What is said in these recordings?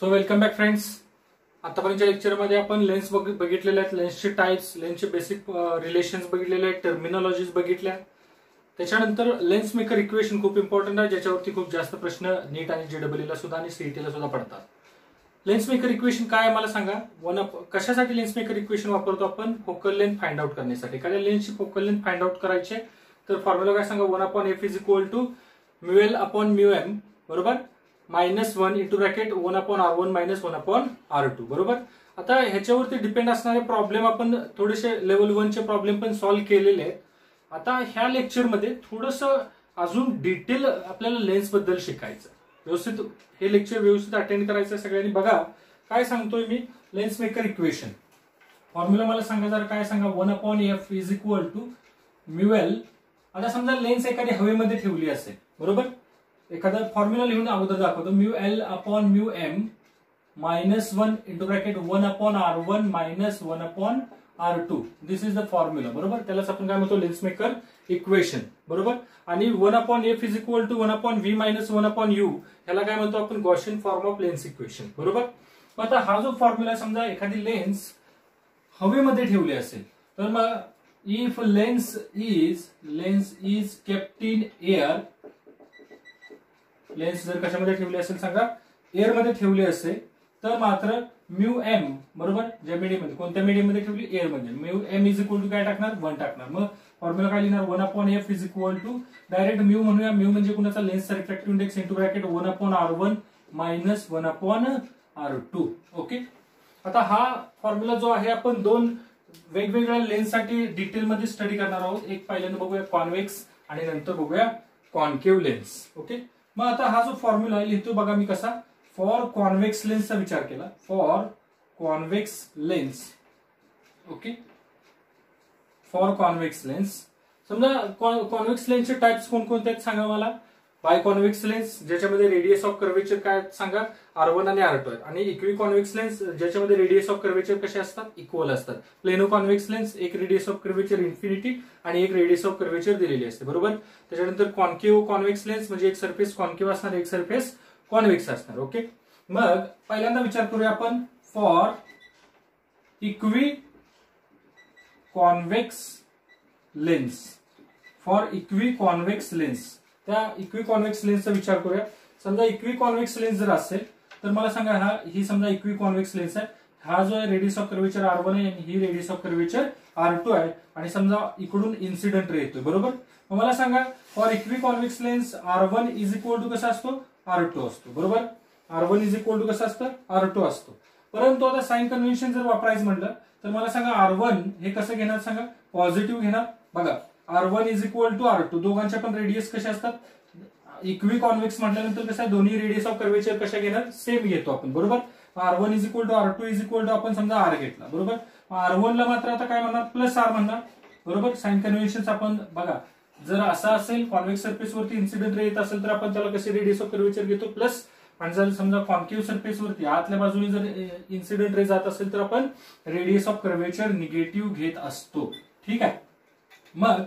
So welcome back friends. आतापर्यंतच्या लेक्चरमध्ये आपण लेन्स बघितलेले आहेत, लेन्सचे टाइप्स, लेन्सचे बेसिक रिलेशन्स बघितलेले आहेत, टर्मिनॉलॉजीज बघितल्या. त्याच्यानंतर लेन्स मेकर इक्वेशन खूप इम्पॉर्टंट आहे, ज्याच्यावरती खूप जास्त प्रश्न नीट आणि जेडब्ल्यूला सुद्धा आणि सीईटीला सुद्धा पडतात. लेन्स मेकर इक्वेशन काय आहे मला सांगा. कशासाठी लेन्स मेकर इक्वेशन वापरतो आपण? फोकल लेंथ फाइंड आउट करण्यासाठी. एखाद्या लेन्सची फोकल लेंथ फाइंड आउट करायची तर फॉर्म्युला काय सांगा, 1/f is equal to μl/μm बरोबर -1 इंटू ब्रॅकेट 1/r1 - 1/r2 बरोबर. आता ह्याच्यावरती डिपेंड असणारे प्रॉब्लेम आपण थोडेसे लेवल 1 चे प्रॉब्लेम पण सॉल्व्ह केलेले आहेत. आता ह्या लेक्चरमध्ये थोडंसं अजून डिटेल आपल्याला लेन्स बद्दल शिकायचं. व्यवस्थित हे लेक्चर व्यवस्थित अटेंड करायचं सगळ्यांनी. बघा काय सांगतोय मी, लेन्स मेकर इक्वेशन फॉर्म्युला मला सांगा जरा. काय सांगा, 1/f is equal to μl. आता समजा लेन्स एखादी हवेमध्ये ठेवली असेल बरोबर, एखादा फॉर्म्युला लिहून अगोदर दाखवतो. μl/μm -1 into bracket 1/r1 - 1/r2. This is the formula बरोबर. त्यालाच आपण काय म्हणतो, लेन्स मेकर इक्वेशन बरोबर. आणि 1/f is equal to 1/v - 1/u ह्याला काय म्हणतो आपण, Gaussian form of lens equation बरोबर. मग आता हा जो फॉर्म्युला समजा एखादी लेन्स हवेमध्ये ठेवली असेल तर मग if lens is kept in air, lens जर कशामध्ये ठेवली असेल सांगा, एअर मध्ये ठेवली असेल तर मात्र μm बरोबर, ज्या मीडियम मध्ये, कोणत्या मीडियम मध्ये ठेवली, एअर मध्ये, μm इज इक्वल टू काय टाकणार, 1 टाकणार. मग फॉर्म्युला काय लिहिणार, 1/f is equal to direct mu म्हणूया. म्यू म्हणजे कुणाचा, लेन्सचा refractive index into bracket 1/r1 - 1/r2. Okay. आता हा फॉर्म्युला जो आहे आपण दोन वेगवेगळ्या लेन्ससाठी डिटेलमध्ये स्टडी करणार आहोत. एक पहिल्यांदा बघूया कॉन्व्हेक्स आणि नंतर बघूया कॉन्केव्ह लेन्स. ओके. मग आता हा जो फॉर्म्युला लिहितो बघा मी कसा, फॉर कॉन्व्हेक्स लेन्सचा विचार केला, for convex lens. Okay, for convex lens. समजा कॉन्व्हेक्स लेन्सचे टाइप्स कोणकोणते आहेत सांगा मला. बाय कॉन्व्हेक्स लेन्स ज्याच्यामध्ये रेडियस ऑफ कर्वेचर काय सांगा, R1 आणि R2 आहेत. आणि इक्वी कॉन्व्हेक्स लेन्स ज्याच्यामध्ये रेडियस ऑफ कर्वेचर कसे असतात, इक्वल असतात. प्लेनो कॉन्व्हेक्स लेन्स एक रेडियस ऑफ कर्वेचर इन्फिनिटी आणि एक रेडियस ऑफ कर्वेचर दिलेली असते बरोबर. त्याच्यानंतर कॉन्केव्ह कॉन्व्हेक्स लेन्स म्हणजे एक सरफेस कॉन्केव्ह असणार, एक सरफेस कॉन्व्हेक्स असणार. ओके. मग पहिल्यांदा विचार करूया आपण for equiconvex lens. For equiconvex lens, त्या इक्वी कॉन्व्हेक्स लेन्सचा विचार करूया. समजा इक्वी कॉन्व्हेक्स लेन्स जर असेल तर मला सांगा, ही समजा इक्वी कॉन्व्हेक्स लेन्स आहे. हा जो आहे रेडियस ऑफ कर्वेचर R1 आहे आणि ही रेडियस ऑफ कर्वेचर R2 आहे. आणि समजा इकडून इन्सिडेंट रे येतोय बरोबर. मग मला सांगा, for equiconvex lens R1 is equal to कसा असतो, R2 असतो बरोबर. R1 इज इक्वल टू कसं असतं, R2 असतो. परंतु आता साइन कन्व्हेन्शन जर वापरायचं म्हटलं तर मला सांगा, R1 हे कसं घेणार सांगा, पॉझिटिव्ह घेणार. बघा R1 is equal to R2, दोघांच्या पण रेडियस कशा असतात, इक्वी कॉन्व्हेक्स म्हटल्यानंतर कसं आहे, दोन्ही रेडियस ऑफ कर्वेचर कशा घेणार, सेम घेतो आपण बरोबर. R1 is equal to R2 is equal to आपण समजा R घेतला बरोबर. R1 ला मात्र आता काय म्हणणार, प्लस R म्हणणार बरोबर. साइन कन्व्हेन्शन आपण बघा, जर असं असेल कॉन्व्हेक्स सरफेस वरती इन्सिडेंट रे येत असेल तर आपण त्याला कसे रेडियस ऑफ कर्वेचर घेतो, प्लस. आणि जर समजा कॉन्केव्ह सरफेस वरती आतल्या बाजूने जर इन्सिडेंट रे जात असेल तर आपण रेडियस ऑफ कर्वेचर निगेटिव्ह घेत असतो. ठीक आहे. मग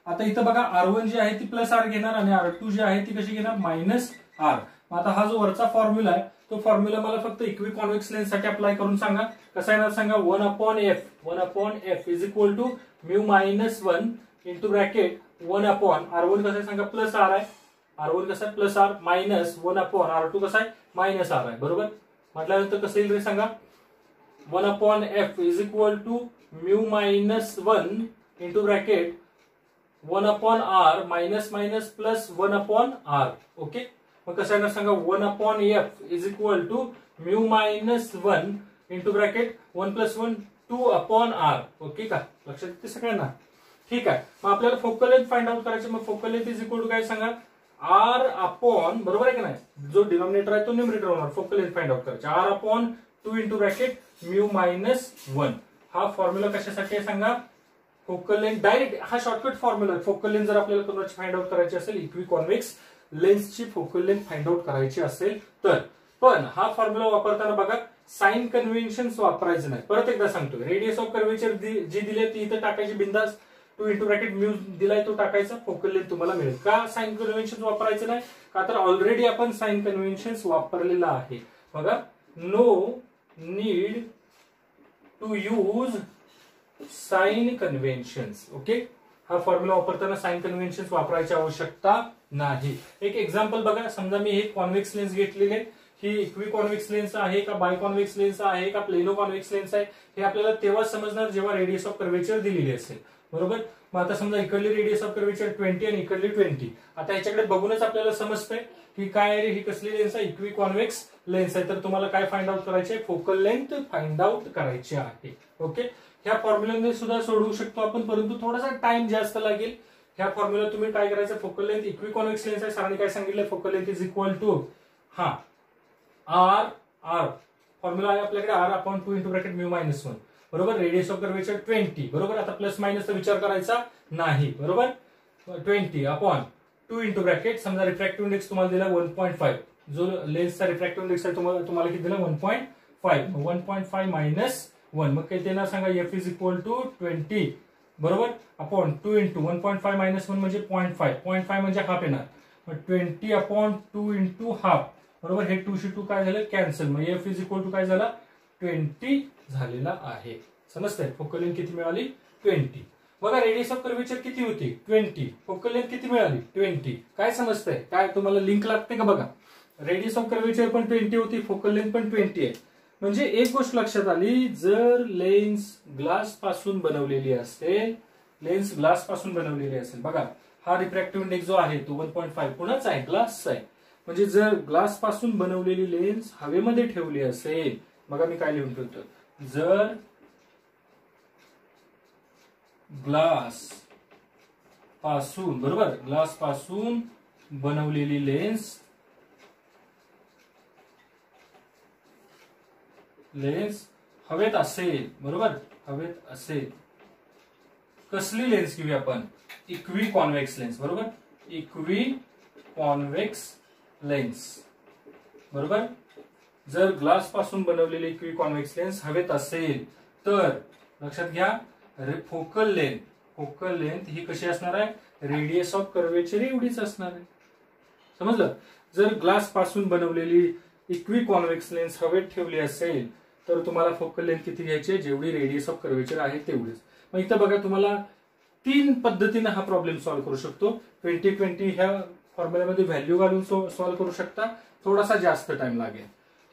आता इथं बघा, R1 जी आहे ती प्लस R घेणार आणि R2 जी आहे ती कशी घेणार, -R. आता हा जो वरचा फॉर्म्युला आहे तो फॉर्म्युला मला फक्त इक्वी कॉन्व्हेक्स लेन्स साठी अप्लाय करून सांगा. कसा येणार सांगा, 1/f is equal to mu -1 into bracket 1/R1 कसं आहे सांगा, प्लस R आहे. R1 कसं आहे, प्लस R, -1/R2 कसं आहे, -R आहे बरोबर. म्हटल्यानंतर कसं येईल रे सांगा, 1/f is equal to mu -1 into bracket 1/R minus plus 1/R. Okay. मग कसं येणार सांगा, 1/f is equal to mu -1 into bracket 1 + 1 2/R. Okay का, लक्षात येते सगळ्यांना. ठीक आहे. मग आपल्याला फोकल लेंथ फाइंड आउट करायची. मग focal length is equal to काय सांगा, R अपॉन, बरोबर आहे का नाही, जो डिनॉमिनेटर आहे तो न्यूमरेटर होणार. फोकल लेंथ फाइंड आउट करायची, R/2 इंटू ब्रॅकेट म्यू -1. हा फॉर्म्युला कशासाठी आहे सांगा, फोकल लेंथ. डायरेक्ट हा शॉर्टकट फॉर्म्युला आहे. फोकल लेंथ जर आपल्याला कोणाची फाइंड आउट करायची असेल, इक्वी कॉन्व्हेक्स लेन्सची फोकल लेंथ फाइंड आउट करायची असेल तर. पण हा फॉर्म्युला वापरताना बघा, साइन कन्व्हेन्शन वापरायचं नाही. परत एकदा सांगतोय, रेडियस ऑफ कर्वेचर जी दिली ती इथं टाकायची बिंदास. 2 इंटू ब्रॅकेट म्यू दिलाय तो टाकायचा, फोकल लेंथ तुम्हाला मिळेल. का साइन कन्व्हेन्शन वापरायचं नाही, का तर ऑलरेडी आपण साइन कन्व्हेन्शन वापरलेला आहे. बघा no need to use sign conventions. Okay, हा फॉर्म्युला वापरताना साइन कन्व्हेन्शन्स वापरायची आवश्यकता नाही. एक एक्झाम्पल बघा, समजा मी हे कॉन्व्हेक्स लेन्स घेतलेले, ही इक्वी कॉन्व्हेक्स लेन्स आहे का बाय कॉन्व्हेक्स लेन्स आहे का प्लेनो कॉन्व्हेक्स लेन्स आहे, हे आपल्याला तेव्हाच समजणार जेव्हा रेडियस ऑफ कर्वेचर दिलेली असेल. बरोबर. मग आता समजा इकडली रेडियस ऑफ कर्वेचर 20 आणि इकडली 20. आता ह्याच्याकडे बघूनच आपल्याला समजतंय की काय आहे, ही कसली लेन्स आहे, इक्वी कॉन्व्हेक्स लेन्स आहे. तर तुम्हाला काय फाइंड आउट करायचे आहे, फोकल लेंथ फाइंड आउट करायची आहे. ओके, ह्या फॉर्म्युल्यामध्ये सुद्धा सोडवू शकतो आपण, परंतु थोडासा टाइम जास्त लागेल. ह्या फॉर्म्युला तुम्ही काय करायचं, focal length equiconvex lens आहे, सरांनी काय सांगितलं, focal length is equal to R formula आहे आपल्याकडे, R upon 2 into bracket mu minus 1. बरोबर. Radius of curvature 20. बरोबर. आता प्लस मायनसचा विचार करायचा नाही. बरोबर. 20 अपॉन 2 इंटू ब्रॅकेट, समजा रिफ्रॅक्टिव्ह इंडेक्स तुम्हाला दिला 1.5, जो लेन्सचा रिफ्रॅक्टिव्ह इंडेक्स आहे तुम्हाला किती दिला 1.5. 1.5 मायनस 1, मग काही देणार सांगा, एफ इज इक्वल टू 20. बरोबर. अपॉन 2 इंटू 1.5 मायनस 1 म्हणजे 0.5. 0.5 म्हणजे हाफ येणार. मग 20 अपॉन 2 इंटू हाफ. बरोबर. हे 2 शी 2 काय झालं, कॅन्सल. मग एफ इज इक्वल टू काय झाला, 20 झालेला आहे. समजतंय. फोकल लेंथ किती मिळाली, 20. बघा, रेडियस ऑफ कर्वेचर किती होती, 20. फोकल लेंथ किती मिळाली, 20. काय समजतंय, काय तुम्हाला लिंक लागते का बघा. रेडियस ऑफ कर्वेचर पण 20 होती, फोकल लेंथ पण 20 आहे. म्हणजे एक गोष्ट लक्षात आली, जर लेन्स ग्लास पासून बनवलेली असेल, लेन्स ग्लास पासून बनवलेली असेल, बघा हा रिफ्रॅक्टिव्ह इंडेक्स जो आहे तो 1.5 कुणाचा आहे, ग्लासचा आहे. म्हणजे जर ग्लास पासून बनवलेली लेन्स हवेमध्ये ठेवली असेल, बघा मी काय लिहून ठेवतो, जर ग्लास पासून, बरोबर, ग्लास पासून बनवलेली लेन्स हवेत असेल, बरोबर, हवेत असेल, कसली लेन्स घेऊया आपण, इक्वी कॉन्व्हेक्स लेन्स. बरोबर. Equi convex lens. बरोबर. जर ग्लास पासून बनवलेली इक्वी कॉन्व्हेक्स लेन्स हवेत असेल तर लक्षात घ्या, फोकल लेंथ ही कशी असणार आहे, रेडियस ऑफ कर्वेचर एवढीच असणार आहे. समजलं. जर ग्लास पासून बनवलेली इक्वी कॉन्व्हेक्स लेन्स हवेत ठेवली असेल तर तुम्हाला फोकल लेंथ किती घ्यायची, जेवढी रेडियस ऑफ कर्वेचर आहे तेवढीच. मग इथं बघा, तुम्हाला 3 पद्धतीने हा प्रॉब्लेम सॉल्व्ह करू शकतो. 20-20 ह्या फॉर्म्युल्यामध्ये व्हॅल्यू घालून सॉल्व्ह करू शकता, थोडासा जास्त टाइम लागेल.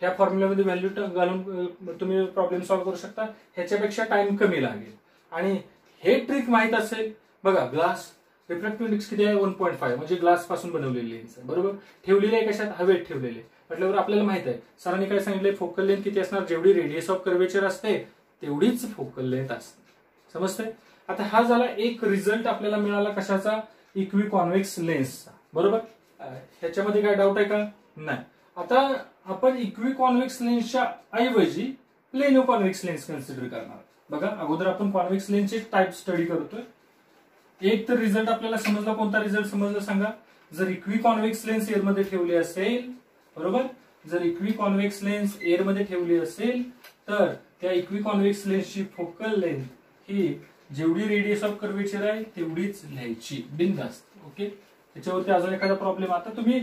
ह्या फॉर्म्युल्यामध्ये व्हॅल्यू घालून तुम्ही प्रॉब्लेम सॉल्व्ह करू शकता, ह्याच्यापेक्षा टाइम कमी लागेल. आणि हे ट्रिक माहित असेल, बघा ग्लास रिफ्रॅक्टिव्ह इंडेक्स किती आहे, 1.5, म्हणजे ग्लास पासून बनवलेली लेन्स आहे. बरोबर. ठेवलेली आहे कशात, हवेत ठेवलेली आहे. म्हटल्यावर आपल्याला माहित आहे, सरांनी काय सांगितलंय, फोकल लेंथ किती असणार, जेवढी रेडियस ऑफ कर्वेचर असते तेवढीच फोकल लेंथ असते. समजते. आता हा झाला एक रिझल्ट आपल्याला मिळाला कशाचा, इक्वी कॉन्व्हेक्स लेन्सचा. बरोबर. ह्याच्यामध्ये काय डाऊट आहे का, नाही. आता आपण इक्वी कॉन्व्हेक्स लेन्सच्या ऐवजी प्लेनो कॉन्व्हेक्स लेन्स कन्सिडर करणार. बघा, अगोदर आपण कॉन्व्हेक्स लेन्सचे टाइप स्टडी करतोय. एक तर रिझल्ट आपल्याला समजला, कोणता रिझल्ट समजला सांगा, जर इक्वी कॉन्व्हेक्स लेन्स एअरमध्ये ठेवली असेल, बरोबर, जर इक्वी कॉन्व्हेक्स लेन्स एअरमध्ये ठेवली असेल तर त्या इक्वी कॉन्व्हेक्स लेन्सची फोकल लेंथ ही जेवढी रेडियस ऑफ कर्वेचर आहे तेवढीच लिहायची, बिनधास्त. ओके. त्याच्यावरती अजून एखादा प्रॉब्लेम, आता तुम्ही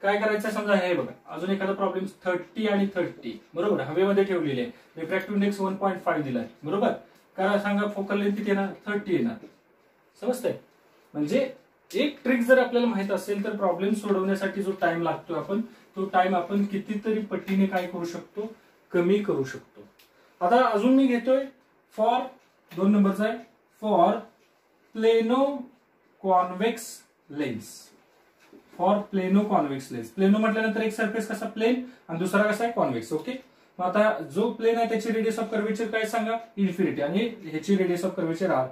काय करायचं समजा, हे बघा अजून एखादा प्रॉब्लेम 30 आणि 30, बरोबर, हवेमध्ये ठेवलेले आहे, रिफ्रॅक्टिव्ह इंडेक्स 1.5 दिलाय. बरोबर. काय सांगा, फोकल लेंथ किती येणार, 30 येणार. समजतंय. म्हणजे एक ट्रिक जर आपल्याला माहित असेल तर प्रॉब्लेम सोडवण्यासाठी जो टाइम लागतो तो टाइम आपण कितीतरी पटीने काय करू शकतो, कमी करू शकतो. आता अजून मी घेतोय फॉर 2 नंबरचा आहे, for plano convex lens. For plano convex lens. Plano म्हटल्यानंतर एक सरफेस कसा, प्लेन, आणि दुसरा कसा आहे, कॉन्व्हेक्स. ओके. मग आता जो प्लेन आहे त्याची रेडियस ऑफ कर्वेचर काय सांगा, इन्फिनिटी, आणि ह्याची रेडियस ऑफ कर्वेचर आर.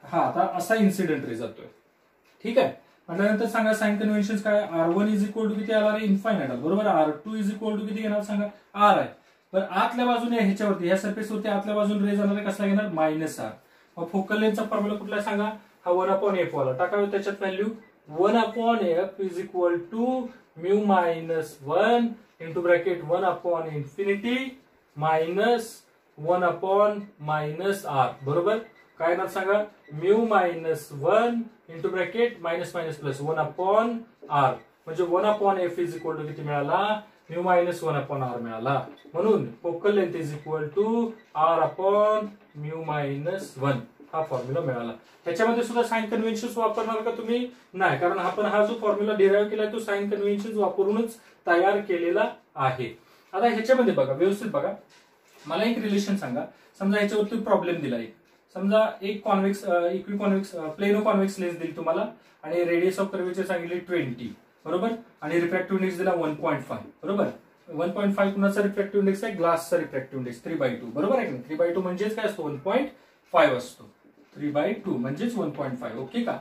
हा आता असा इन्सिडेंट रे जातोय. ठीक आहे. म्हटल्यानंतर सांगा साइन कन्व्हेन्शन काय, R1 इज इक्वल टू किती आला रे, इन्फायनाइट. बरोबर. R2 इज इक्वल टू किती येणार सांगा, R आहे. पण आतल्या बाजूने ह्याच्यावरती, ह्या सरफेसवरती आतल्या बाजूने रे जाणार आहे, कसला घेणार, -R. मग फोकल लेंथचा फॉर्म्युला कुठला सांगा, हा 1/f वाला टाकावे. त्याच्यात value 1/f is equal to mu minus 1 into bracket 1/∞ minus 1/-R. बरोबर. काय येणार सांगा, mu minus 1 into bracket minus minus plus 1/R, म्हणजे 1/f इज इक्वल टू किती मिळाला, म्यू मायनस 1 अपॉन आर मिळाला. म्हणून focal length is equal to R upon mu minus 1 हा फॉर्म्युला मिळाला. ह्याच्यामध्ये सुद्धा साइन कन्व्हेन्शन वापरणार का तुम्ही? नाही, कारण आपण हा जो फॉर्म्युला डिराईव्ह केला तो साइन कन्व्हेन्शन वापरूनच तयार केलेला आहे. आता ह्याच्यामध्ये बघा, व्यवस्थित बघा, मला एक रिलेशन सांगा. समजा ह्याच्यावरती प्रॉब्लेम दिला आहे. समजा एक convex equi convex plano convex lens दिली तुम्हाला आणि रेडियस ऑफ कर्वेचर सांगितली 20 बरोबर, आणि रिफ्रॅक्टिव्ह इंडेक्स दिला 1.5 बरोबर. 1.5 कुणाचा रिफ्रॅक्टिव्ह इंडेक्स आहे? ग्लासचा रिफ्रॅक्टिव्ह इंडेक्स 3/2 बरोबर आहे का? 3/2 म्हणजेच काय असतो? 1.5 असतो. 3/2 म्हणजेच 1.5. ओके का?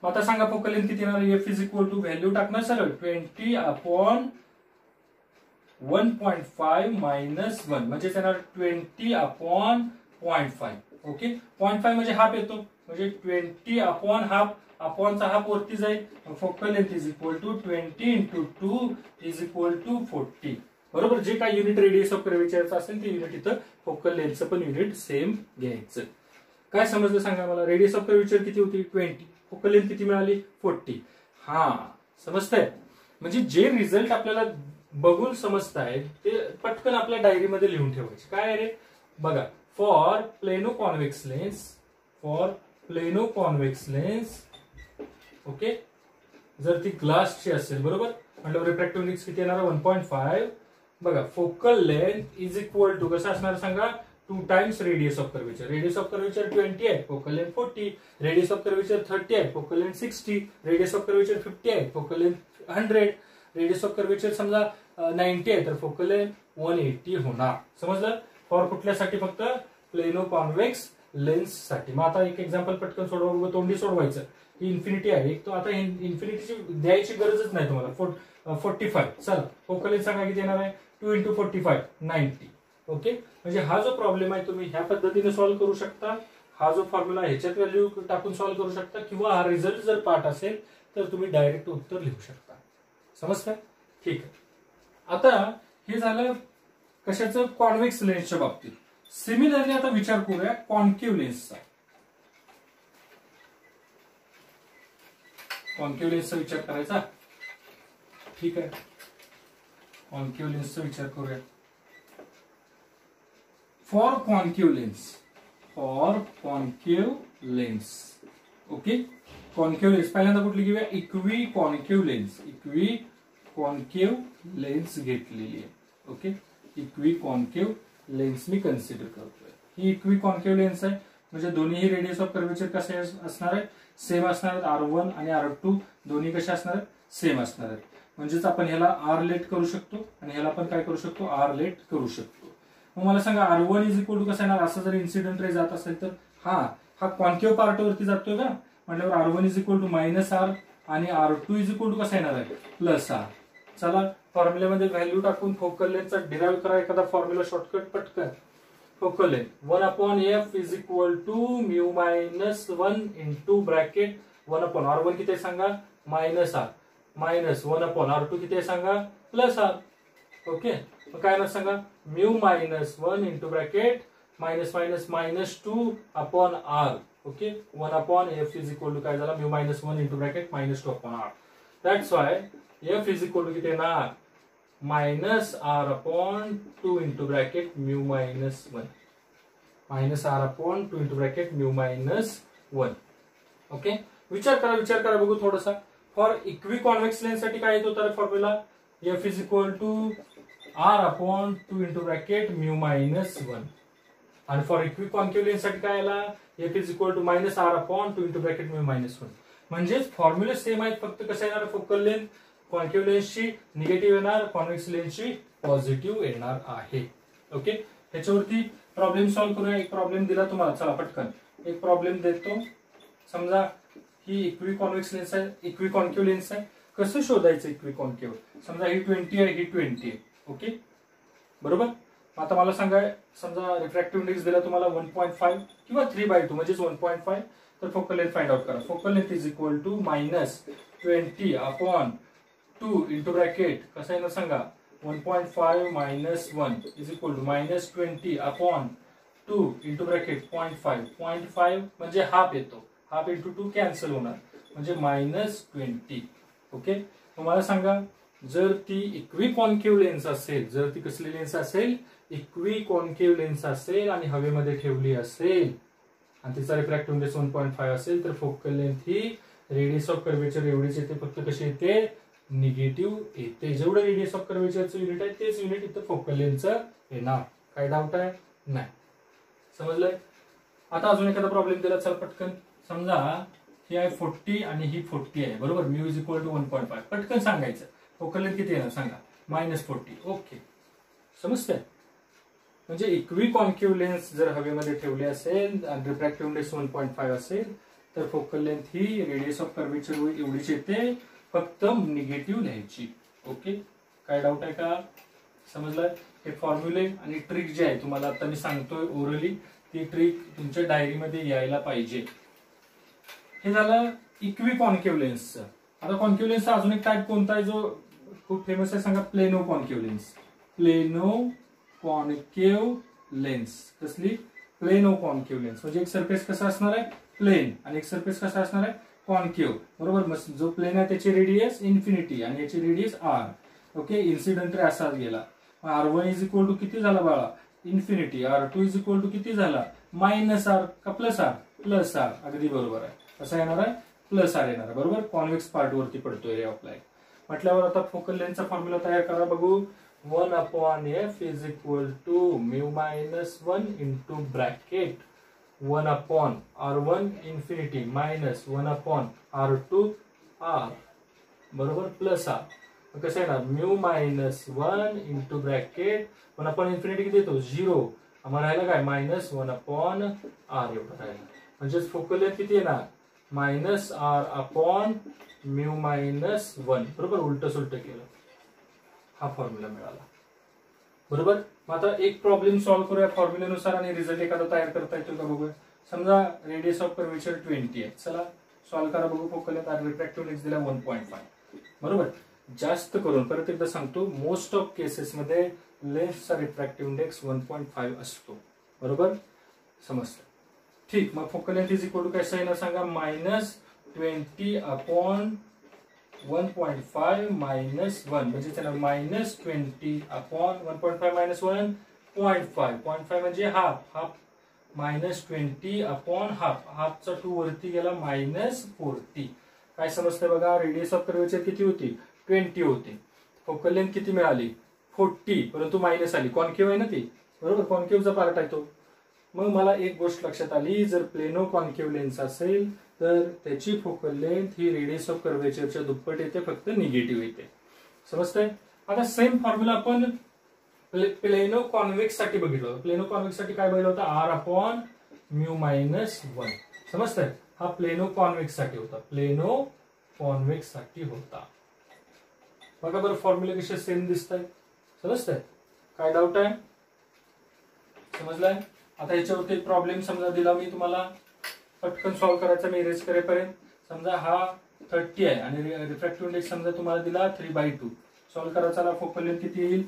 मग आता सांगा फोकल लेंथ किती येणार? F is equal to value टाकणार सरळ 20 अपॉन 1.5 मायनस 1 म्हणजेच येणार 20 अपॉन 0.5. ओके, 0.5 म्हणजे हाफ येतो, म्हणजे 20 अपॉन हाफ, अपॉनचा हाफ वरती जाईल. Focal length is equal to 20 into 2 is equal to 40 बरोबर. जे काही युनिट रेडियस ऑफ कर्वेचरचं असेल ते युनिट इथं फोकल लेंथचं पण युनिट सेम घ्यायचं. काय समजलं सांगा मला? रेडियस ऑफ कर्वेचर किती होती? 20. फोकल लेंथ किती मिळाली? 40. हा, समजतंय? म्हणजे जे रिझल्ट आपल्याला बघून समजताय ते पटकन आपल्या डायरीमध्ये लिहून ठेवायचे. काय रे बघा, for plano convex lens okay, जर ती ग्लासची असेल बरोबर, म्हणजे रिफ्रॅक्टिव्ह इंडेक्स किती येणार? 1.5. बघा, focal length is equal to कसं असणार सांगा? 2 times radius of curvature. Radius of curvature 20 आहे, focal length 40. Radius of curvature 30 आहे, focal length 60. Radius of curvature 50 आहे, focal length 100. Radius of curvature समजा 90 आहे तर फोकल लेंथ 180 होणार. समजलं? फॉर कुठल्यासाठी? फक्त प्लेनो कॉन्व्हेक्स लेन्स साठी. मग आता एक एक्झाम्पल पटकन सोडवा, तोंडी सोडवायचं. ही इन्फिनिटी आहे एक, तो आता इन्फिनिटीची द्यायची गरजच नाही तुम्हाला. 45. चला, फोकल लेंथ सांगा किती येणार आहे? 2 इंटू 45 90. ओके, म्हणजे हा जो प्रॉब्लेम आहे तुम्ही ह्या पद्धतीने सॉल्व्ह करू शकता. हा जो फॉर्म्युला ह्याच्यात व्हॅल्यू टाकून सॉल्व्ह करू शकता, किंवा हा रिझल्ट जर पार्ट असेल तर तुम्ही डायरेक्ट उत्तर लिहू शकता. समजतं? ठीक आहे. आता हे झालं कशाचं? कॉन्व्हेक्स लेन्सच्या बाबतीत. सिमिलरली आता विचार करूया कॉन्केव्ह लेन्सचा. कॉन्केव्ह लेन्सचा विचार करायचा. ठीक आहे, कॉन्केव्ह लेन्सचा विचार करूया. For concave lens okay, concave lens पहिल्यांदा कुठली घेऊया? इक्वी कॉन्केव्ह लेन्स घेतलेली आहे. ओके, इक्वी कॉन्केव्ह लेन्स मी कन्सिडर करतोय. ही इक्वी कॉन्केव्ह लेन्स आहे, म्हणजे दोन्ही रेडियस ऑफ कर्वेचर कसे असणार आहेत? सेम असणार आहेत. R1 आणि R2 दोन्ही कसे असणार आहेत? सेम असणार आहेत. म्हणजेच आपण ह्याला R लेट करू शकतो आणि ह्याला पण काय करू शकतो? R लेट करू शकतो. मग मला सांगा R1 इज इक्वल टू कसं येणार? असं जर इन्सिडेंट रे जात असेल तर हा कॉन्केव्ह पार्ट वरती जातोय का? म्हटल्यावर R1 is equal to minus R आणि R2 इज इक्वल टू कसा येणार आहे? Plus R. चला, फॉर्म्युल्यामध्ये व्हॅल्यू टाकून फोकल लेंथचा डिराईव्ह करा एखादा फॉर्म्युला शॉर्टकट पटकन. Focal length 1 upon F is equal to mu minus 1 into bracket 1 upon R1 किती आहे सांगा? Minus R minus 1 upon R2 किती आहे सांगा? Plus R. ओके, मग काय ना सांगा? Mu minus 1 into bracket minus minus minus 2 upon R. Okay, 1 upon F is equal to काय झाला? Mu minus 1 into bracket minus 2 upon R. That's why F is equal to किती येणार? Minus R upon 2 into bracket mu minus 1. Minus R upon 2 into bracket mu minus 1. Okay, विचार करा बघू थोडासा. For equiconvex lens साठी काय येत होता formula? F is equal to R upon 2 into bracket mu minus 1. आणि फॉर इक्वी कॉन्केव्ह लेन्स साठी काय आला? F is equal to minus R upon 2 into bracket mu minus 1. म्हणजेच फॉर्म्युले सेम आहेत, फक्त कसं येणार? फोकल लेंथ कॉन्केव्ह लेन्सची निगेटिव्ह येणार, कॉन्व्हेक्स लेन्सची पॉझिटिव्ह येणार आहे. ओके, त्याच्यावरती प्रॉब्लेम सॉल्व्ह करूया. एक प्रॉब्लेम दिला तुम्हाला, चला पटकन एक प्रॉब्लेम देतो. समजा ही इक्वी कॉन्व्हेक्स लेन्स आहे, इक्वी कॉन्केव्ह लेन्स आहे. कसं शोधायचं इक्वी कॉन्केव्ह? समजा ही 20 आहे, ही 20 आहे. ओके, बरोबर. आता मला सांगा, समजा रिफ्रॅक्टिव्ह इंडेक्स दिला तुम्हाला 1.5 किंवा 3/2 म्हणजेच 1.5. तर फोकल लेंथ फाइंड आउट करा. Focal length is equal to minus 20 upon 2 into bracket कसं आहे ना सांगा? 1.5 minus 1 is equal to minus 20 upon 2 into bracket 0.5. 0.5 म्हणजे हाफ येतो, हाफ इंटू 2 कॅन्सल होणार म्हणजे मायनस 20. ओके, तुम्हाला सांगा जर ती इक्वी कॉन्केव्ह लेन्स असेल, जर ती कसली लेन्स असेल, इक्वी कॉन्केव्ह लेन्स असेल आणि हवेमध्ये ठेवली असेल आणि तिचा रिफ्रॅक्टिव्ह इंडेक्स 1.5 असेल तर फोकल लेंथ ही रेडियस ऑफ कर्वेचर एवढीच येते, फक्त कशी येते, निगेटिव्ह येते. जेवढं रेडियस ऑफ कर्वेचरचं युनिट आहे तेच युनिट इथं फोकल लेंथचं येणार. काय डाऊट आहे? नाही. समजलंय? आता अजून एखादा प्रॉब्लेम दिला, चल पटकन. समजा ही आहे 40 आणि ही 40 आहे, बरोबर. Mu is equal to 1.5. पटकन सांगायचं फोकल लेंथ किती येणार सांगा. -40. ओके, समजतंय? म्हणजे इक्वी कॉन्केव्ह लेन्स जर हवेमध्ये ठेवली असेल आणि रिफ्रॅक्टिव्ह इंडेक्स 1.5 असेल तर फोकल लेंथ ही रेडियस ऑफ कर्वेचर एवढीच येते, फक्त निगेटिव्ह लिहायची. ओके, काय डाऊट आहे का? समजलं? हे फॉर्म्युले आणि ट्रिक जे आहे तुम्हाला आता मी सांगतोय ओरली, ती ट्रिक तुमच्या डायरीमध्ये यायला पाहिजे. हे झालं इक्वी कॉन्केव्ह लेन्सचं. आता कॉन्केव्ह लेन्सचा अजून एक टाईप कोणता आहे जो खूप फेमस आहे सांगा? Plano concave lens. Plano concave lens. कसली? Plano concave lens. म्हणजे एक सरफेस कसा असणार आहे? प्लेन. आणि एक सरफेस कसा असणार आहे? कॉन्केव्ह. बरोबर. मग जो प्लेन आहे त्याची रेडियस इन्फिनिटी आणि याची radius R. Okay, incident ray असाच गेला. R1 इज इक्वल टू किती झाला बाळा? Infinity. R2 is equal to किती झाला? -R का +R? +R. अगदी बरोबर आहे. कसा येणार आहे? +R येणार आहे. बरोबर. कॉन्व्हेक्स पार्ट वरती पडतोय रे अप्लाय म्हटल्यावर आता फोकल लेंथचा फॉर्म्युला तयार करा बघू. 1/f is equal to μ-1 into bracket 1/R1 infinity -1/R2 R बरोबर +R. कसं येणार? μ-1 इंटू ब्रॅकेट 1/इन्फिनिटी किती येतो? 0. आम्हाला राहिला काय? -1/R एवढं राहिलं. म्हणजेच फोकल लेंथ किती येणार? -R/μ-1. बरोबर. उलट सुलट केलं, हा फॉर्म्युला मिळाला. बरोबर. मग आता एक प्रॉब्लेम सॉल्व्ह करूया फॉर्म्युलेनुसार आणि रिझल्ट एखादा तयार करता येतो का बघूया. समजा रेडियस ऑफ कर्वेचर 20 आहे. चला सॉल्व्ह करा बघू. फोकल लेंथ आणि रिफ्रॅक्टिव्ह इंडेक्स दिला 1.5. बरोबर. जास्त करून परत एकदा सांगतो, मोस्ट ऑफ केसेस मध्ये लेन्सचा रिफ्रॅक्टिव्ह इंडेक्स 1.5 असतो. बरोबर. समजतं? ठीक. मग focal length is equal to कसं येणार सांगा? -20/1.5 -1 म्हणजे त्याला -20/1.5 -1.5. 0.5 म्हणजे हाफ. -20/हाफ. हाफचा 2 वरती गेला -40. काय समजतंय बघा? रेडियस ऑफ कर्वेचर किती होती? 20 होती. फोकल लेंथ किती मिळाली? 40. परंतु मायनस आली. कॉन्केव्ह आहे ना ती. बरोबर. कॉन्केव्हचा पार्ट आहे तो. मग मला एक गोष्ट लक्षात आली, जर प्लेनो कॉन्केव्ह लेन्स असेल तर त्याची फोकल लेंथ ही रेडियस ऑफ कर्वेचरच्या दुप्पट येते, फक्त निगेटिव्ह येते. समजतंय? आता सेम फॉर्म्युला आपण प्लेनो कॉन्व्हेक्स साठी बघितलं. प्लेनो कॉन्व्हेक्स साठी काय बघितलं होतं? R/μ-1. समजतंय? हा प्लेनो कॉन्व्हेक्स साठी होता. प्लेनो कॉन्व्हेक्स साठी होता. बघा बरं फॉर्म्युला कसे सेम दिसत आहेत. समजतंय? काय डाऊट आहे? समजलाय? आता याच्यावरती एक प्रॉब्लेम समजा दिला मी तुम्हाला, पटकन सॉल्व्ह करायचा मी इरेज करेपर्यंत. समजा हा 30 आहे आणि रिफ्रॅक्टिव्ह इंडेक्स समजा तुम्हाला दिला 3/2. सॉल्व्ह करायचा. फोकल लेंथ किती येईल?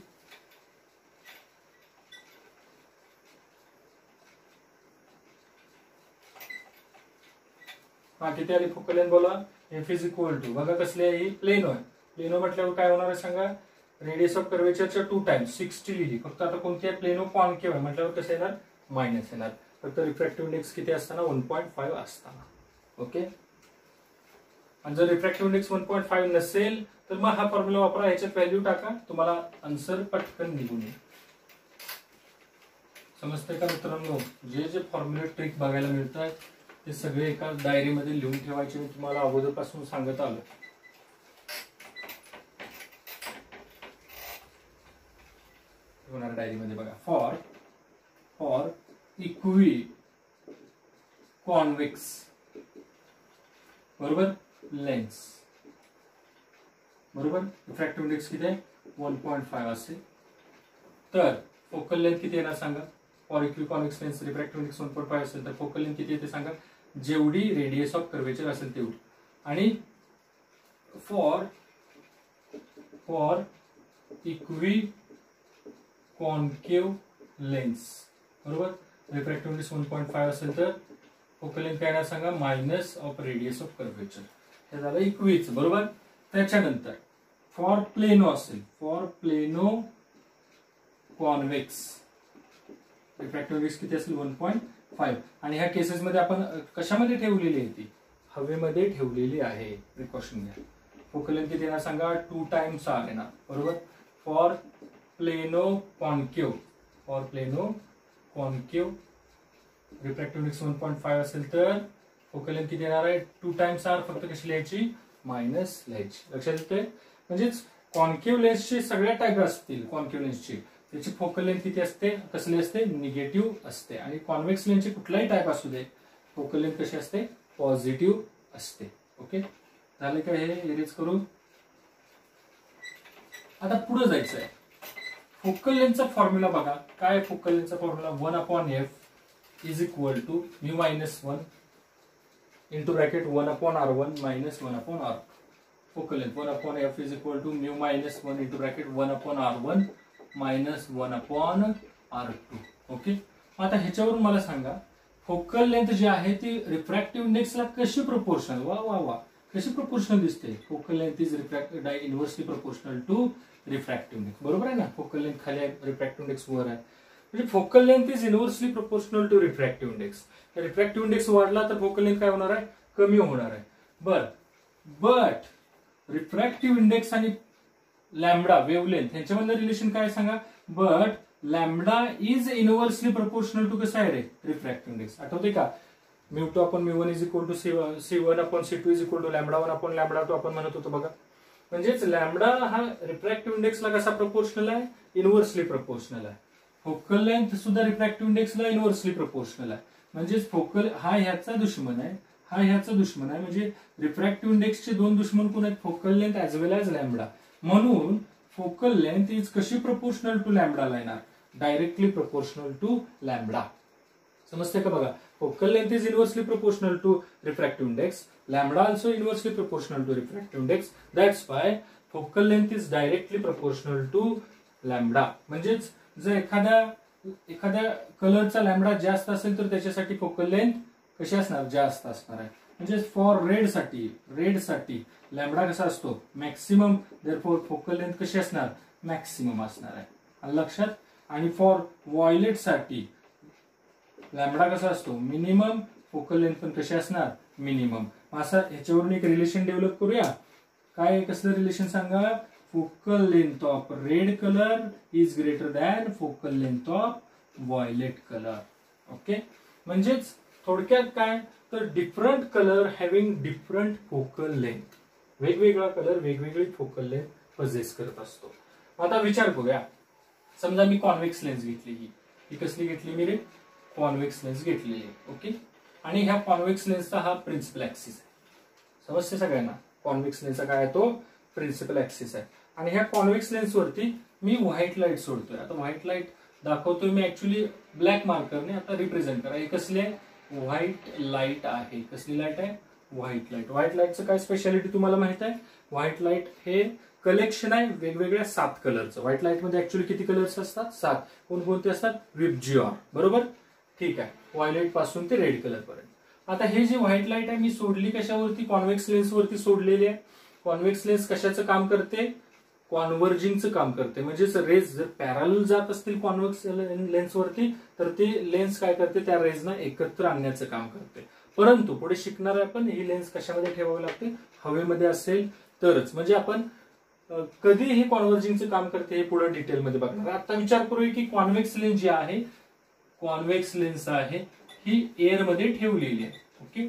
हा किती आली फोकल लेंथ बोला? F इज इक्वल टू बघा कसली आहे ही? प्लेनो आहे. प्लेनो म्हटल्यावर काय होणार आहे सांगा? रेडियस ऑफ कर्वेचरच्या 2 टाइम्स 60 लिहिली. फक्त आता कोणती आहे? प्लेनो कॉन्केव्ह आहे म्हटल्यावर कसं येणार? मायनस येणार. फक्त रिफ्रॅक्टिव्ह इंडेक्स किती असताना? 1.5 असताना. ओके. आणि जर रिफ्रॅक्टिव्ह इंडेक्स 1.5 नसेल तर मग हा फॉर्म्युला वापरा, ह्याच्यात व्हॅल्यू टाका, तुम्हाला आन्सर पटकन निघून येईल. समजतंय का मित्रांनो? जे जे फॉर्म्युला ट्रिक बघायला मिळतात ते सगळे एका डायरीमध्ये लिहून ठेवायचे. मी तुम्हाला अगोदरपासून सांगत आलो. डायरीमध्ये बघा. फॉर इक्वी कॉन्व्हेक्स बरोबर लेन्स बरोबर रिफ्रॅक्टिव्ह इंडेक्स किती आहे? 1.5 असेल तर फोकल लेंथ किती येणार सांगा? For equiconvex lens refractive index 1.5 असेल तर फोकल लेंथ किती येते सांगा? जेवढी रेडियस ऑफ कर्वेचर असेल तेवढी. आणि फॉर इक्वी कॉन्केव्ह लेन्स बरोबर रिफ्रॅक्टिव्ह इंडेक्स 1.5 असेल तर फोकल लेंथ काय येणार सांगा? Minus of radius of curvature. हे झालं इक्वीच. बरोबर. त्याच्यानंतर फॉर प्लेनो असेल, for plano convex refractive index किती असेल 1.5. आणि ह्या केसेसमध्ये आपण कशामध्ये ठेवलेली आहे ती हवेमध्ये ठेवलेली आहे. प्रिकॉशन घ्या. फोकल लेंथ किती येणार सांगा 2 टाइम्स आर येणार बरोबर. For plano concave, for plano concave refractive index 1.5 असेल तर फोकल लेंथ किती येणार आहे 2 टाइम्स आर. फक्त कशी लिहायची मायनस लिहायची. लक्षात येते. म्हणजेच कॉन्केव्ह लेन्सचे सगळ्या टाईप असतील कॉन्केव्ह लेन्सची त्याची फोकल लेंथ किती असते कसली असते निगेटिव्ह असते. आणि कॉन्व्हेक्स लेन्सचे कुठलाही टाईप असू दे फोकल लेंथ कशी असते पॉझिटिव्ह असते. ओके झाले का हे इरेज करू. आता पुढे जायचं आहे. फोकल लेंथचा फॉर्म्युला बघा काय. फोकल लेंथचा formula 1/f is equal to mu minus 1 into bracket 1/r1 minus 1/r. Focal length 1/f is equal to mu minus 1 into bracket 1/r1 minus 1/r2. Okay आता ह्याच्यावरून मला सांगा फोकल लेंथ जी आहे ती रिफ्रॅक्टिव्ह इंडेक्सला कशी प्रोपोर्शनल वा वा वा कशी प्रोपोर्शनल दिसते. Focal length is inversely proportional to refractive index. बरोबर आहे ना. फोकल लेंथ खाली आहे रिफ्रॅक्टिव्ह इंडेक्स वर आहे. म्हणजे focal length is inversely proportional to refractive index. Refractive index वाढला तर फोकल लेंथ काय होणार आहे कमी होणार आहे. बट रिफ्रॅक्टिव्ह इंडेक्स आणि लॅम्बडा वेव्हलेंथ यांच्यामधलं रिलेशन काय सांगा. But lambda is inversely proportional to कसं आहे रे रिफ्रॅक्टिव्ह इंडेक्स. आठवते का μ2/μ1 is equal to c1/c2 is equal to λ1/λ2 आपण म्हणत होतो बघा. म्हणजेच लॅम्बडा हा रिफ्रॅक्टिव्ह इंडेक्सला कसा प्रोपोर्शनल आहे इनव्हर्सली प्रोपोर्शनल आहे. फोकल लेंथ सुद्धा रिफ्रॅक्टिव्ह इंडेक्सला इनव्हर्सली प्रोपोर्शनल आहे. म्हणजेच फोकल हा ह्याचा दुश्मन आहे हा ह्याचा दुश्मन आहे. म्हणजे रिफ्रॅक्टिव्ह इंडेक्सचे दोन दुश्मन कोण आहेत focal length as well as lambda. म्हणून फोकल लेंथ इज कशी प्रोपोर्शनल टू लॅम्बडाला येणार डायरेक्टली प्रोपोर्शनल टू लॅम्बडा. समजते का बघा. Focal length is inversely proportional to refractive index. Lambda also inversely proportional to refractive index. That's why focal length is directly proportional to lambda. म्हणजेच जर एखाद्या कलरचा लॅम्बडा जास्त असेल तर त्याच्यासाठी फोकल लेंथ कशी असणार जास्त असणार आहे. म्हणजे फॉर रेड साठी लॅम्बडा कसा असतो मॅक्सिमम. देअरफॉर फोकल लेंथ कशी असणार मॅक्सिमम असणार आहे लक्षात. आणि फॉर व्हायलेट साठी लॅम्बडा कसा असतो मिनिमम. फोकल लेंथ पण कशी असणार मिनिमम. असं ह्याच्यावरून एक रिलेशन डेव्हलप करूया. काय कसलं रिलेशन सांगा. Focal length of red colour is greater than focal length of violet colour. Okay म्हणजेच थोडक्यात काय तर different colour having different focal length. वेगवेगळा कलर वेगवेगळी फोकल लेंथ पजेस करत असतो. आता विचार करूया. समजा मी कॉन्व्हेक्स लेन्स घेतली ही कसली घेतली मी रे कॉन्व्हेक्स लेन्स घेतलेली. ओके आणि ह्या कॉन्व्हेक्स लेन्सचा हा प्रिन्सिपल ऍक्सिस आहे. समजते सगळ्यांना. कॉन्व्हेक्स लेन्सचा काय आहे तो प्रिन्सिपल ऍक्सिस आहे. आणि ह्या कॉन्व्हेक्स लेन्स वरती मी व्हाईट लाईट सोडतोय. आता व्हाईट लाईट दाखवतोय मी ऍक्च्युली ब्लॅक मार्करने. आता रिप्रेझेंट करा. हे कसली आहे व्हाईट लाईट आहे. कसली लाईट आहे व्हाईट लाईट. व्हाईट लाईटचं काय स्पेशालिटी तुम्हाला माहित आहे. व्हाईट लाईट हे कलेक्शन आहे वेगवेगळ्या 7 कलरचं. व्हाईट लाईट मध्ये ऍक्च्युली किती कलर्स असतात 7. कोणकोणते असतात विबजिऑन बरोबर ठीक आहे. व्हायलेट पासून ते रेड कलर पर्यंत. आता हे जे व्हाईट लाईट आहे मी सोडली कशावरती कॉन्व्हेक्स लेन्स वरती सोडलेली आहे. कॉन्व्हेक्स लेन्स कशाचं काम करते कॉन्व्हर्जिंगचं काम करते. म्हणजेच रेज जर पॅरल जात असतील कॉन्व्हेक्स लेन्स वरती तर ती लेन्स काय करते त्या रेजना एकत्र आणण्याचं काम करते. परंतु पुढे शिकणार आपण ही लेन्स कशामध्ये ठेवावी लागते हवेमध्ये असेल तरच. म्हणजे आपण कधी हे कॉन्व्हर्जिंगचं काम करते हे पुढे डिटेलमध्ये बघणार. आता विचार करूया की कॉन्व्हेक्स लेन्स जी आहे कॉन्व्हेक्स लेन्स आहे ही एअर मध्ये ठेवलेली आहे. ओके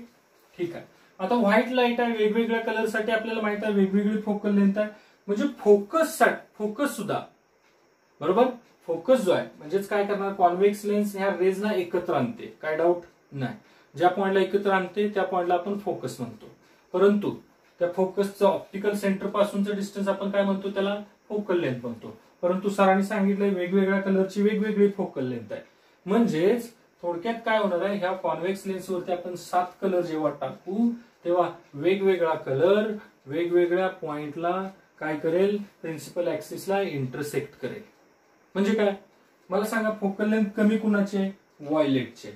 ठीक आहे. आता व्हाईट लाईट आहे वेगवेगळ्या कलरसाठी आपल्याला माहित आहे वेगवेगळी फोकल लेंथ आहे. म्हणजे फोकस सुद्धा बरोबर. फोकस जो आहे म्हणजेच काय करणार कॉन्व्हेक्स लेन्स ह्या रेजना एकत्र आणते. काय डाऊट नाही. ज्या पॉइंटला एकत्र आणते त्या पॉइंटला आपण फोकस म्हणतो. परंतु त्या फोकसचं ऑप्टिकल सेंटर पासूनचं डिस्टन्स आपण काय म्हणतो त्याला फोकल लेंथ म्हणतो. परंतु सरांनी सांगितलंय वेगवेगळ्या कलरची वेगवेगळी फोकल लेंथ आहे. म्हणजेच थोडक्यात काय होणार आहे ह्या कॉन्व्हेक्स लेन्स वरती आपण 7 कलर जेव्हा टाकू तेव्हा वेगवेगळा कलर वेगवेगळ्या पॉइंटला काय करेल प्रिन्सिपल ऍक्सिसला इंटरसेक्ट करेल. म्हणजे काय मला सांगा फोकल लेंथ कमी कुणाचे व्हायलेटचे.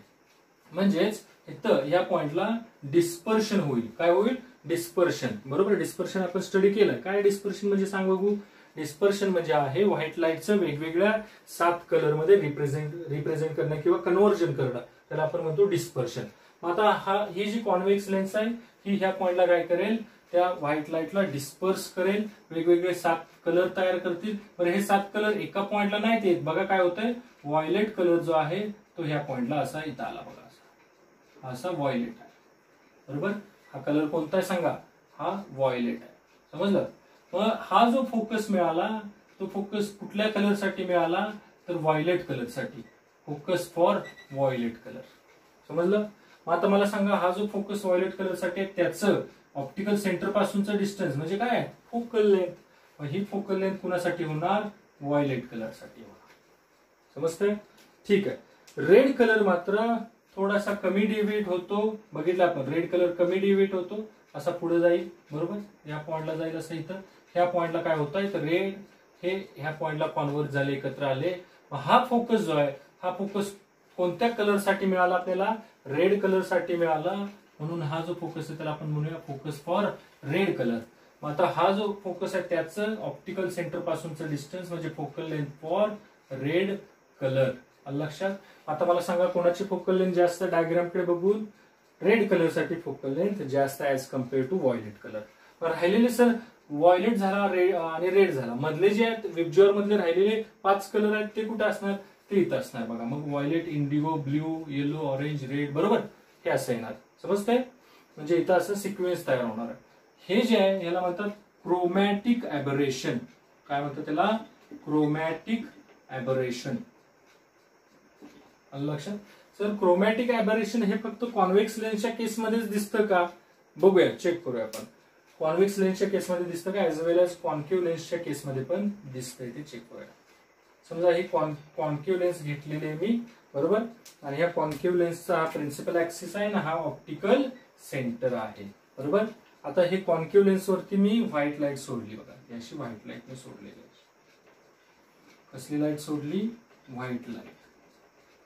म्हणजेच इथं या पॉइंटला डिस्पर्शन होईल. काय होईल डिस्पर्शन. बरोबर, डिस्पर्शन आपण स्टडी केलं. काय डिस्पर्शन म्हणजे सांग बघू. डिस्पर्शन म्हणजे आहे व्हाईट लाईटचं वेगवेगळ्या 7 कलर मध्ये रिप्रेझेंट करणं किंवा कन्व्हर्जन करणं, त्याला आपण म्हणतो डिस्पर्शन. आता ही जी कॉन्व्हेक्स लेन्स आहे ही ह्या पॉइंटला काय करेल, त्या व्हाईट लाईटला डिस्पर्स करेल, वेगवेगळे 7 कलर तयार करतील. बरं, हे 7 कलर एका पॉइंटला नाहीत येत. बघा काय होतंय, व्हायलेट कलर जो आहे तो ह्या पॉइंटला असा इथं आला बघा, असा व्हायलेट आहे. बरोबर, हा कलर कोणता आहे सांगा, हा व्हायलेट आहे. समजलं. मग हा जो फोकस मिळाला तो फोकस कुठल्या कलर साठी मिळाला, तर व्हायलेट कलर साठी. Focus for violet colour. समजलं. मग आता मला सांगा, हा जो फोकस व्हायलेट कलर साठी आहे त्याचं ऑप्टिकल सेंटर पासूनचं डिस्टन्स म्हणजे काय, फोकल लेंथ. मग ही फोकल लेंथ कुणासाठी होणार, व्हायलेट कलर साठी होणार. समजतंय. ठीक आहे. रेड कलर मात्र थोडासा कमी डेव्हिएट होतो. बघितलं आपण, रेड कलर कमी डेव्हिएट होतो, असा पुढे जाईल. बरोबर, या पॉइंटला जाईल असं इथं. ह्या पॉइंटला काय होत आहे, तर रेड हे ह्या पॉइंटला कॉन्व्हर्ट झाले, एकत्र आले. हा फोकस जो आहे हा फोकस कोणत्या कलर साठी मिळाला आपल्याला, रेड कलर साठी मिळाला. म्हणून हा जो फोकस आहे त्याला आपण म्हणूया फोकस फॉर रेड कलर. मग आता हा जो फोकस आहे त्याचं ऑप्टिकल सेंटर पासूनचं डिस्टन्स म्हणजे focal length for red colour. लक्षात. आता मला सांगा कोणाची फोकल लेंथ जास्त, डायग्रामकडे बघून रेड कलर साठी फोकल लेंथ जास्त as compare to violet colour. राहिलेले सर व्हायलेट झाला आणि रेड झाला, मधले जे आहेत विबज्युअर मधले राहिलेले 5 कलर आहेत ते कुठे असणार, ते इथं असणार बघा. मग violet, Indigo, blue, yellow, orange, red. बरोबर, हे असं येणार. समजतंय. म्हणजे इथं असं सिक्वेन्स तयार होणार आहे. हे जे आहे याला म्हणतात क्रोमॅटिक ऍबरेशन. काय म्हणतात त्याला, क्रोमॅटिक ऍबरेशन. लक्षात. सर क्रोमॅटिक ऍबरेशन हे फक्त कॉन्व्हेक्स लेन्सच्या केसमध्येच दिसतं का, बघूया, चेक करूया आपण. कॉन्व्हेक्स लेन्सच्या केसमध्ये दिसतं का, एज वेल एज कॉन्केव्ह लेन्सच्या केसमध्ये पण दिसतंय, ते चेक करूया. समजा ही कॉन्केव्ह लेन्स घेतलेली आहे मी. बरोबर, आणि ह्या कॉन्केव्ह लेन्सचा हा प्रिन्सिपल ऍक्सिस आहे ना, हा ऑप्टिकल सेंटर आहे. बरोबर. आता हे कॉन्केव्ह लेन्स वरती मी व्हाईट लाईट सोडली बघा, याशी व्हाईट लाईट मी सोडलेली आहे. कसली लाईट सोडली, व्हाईट लाईट.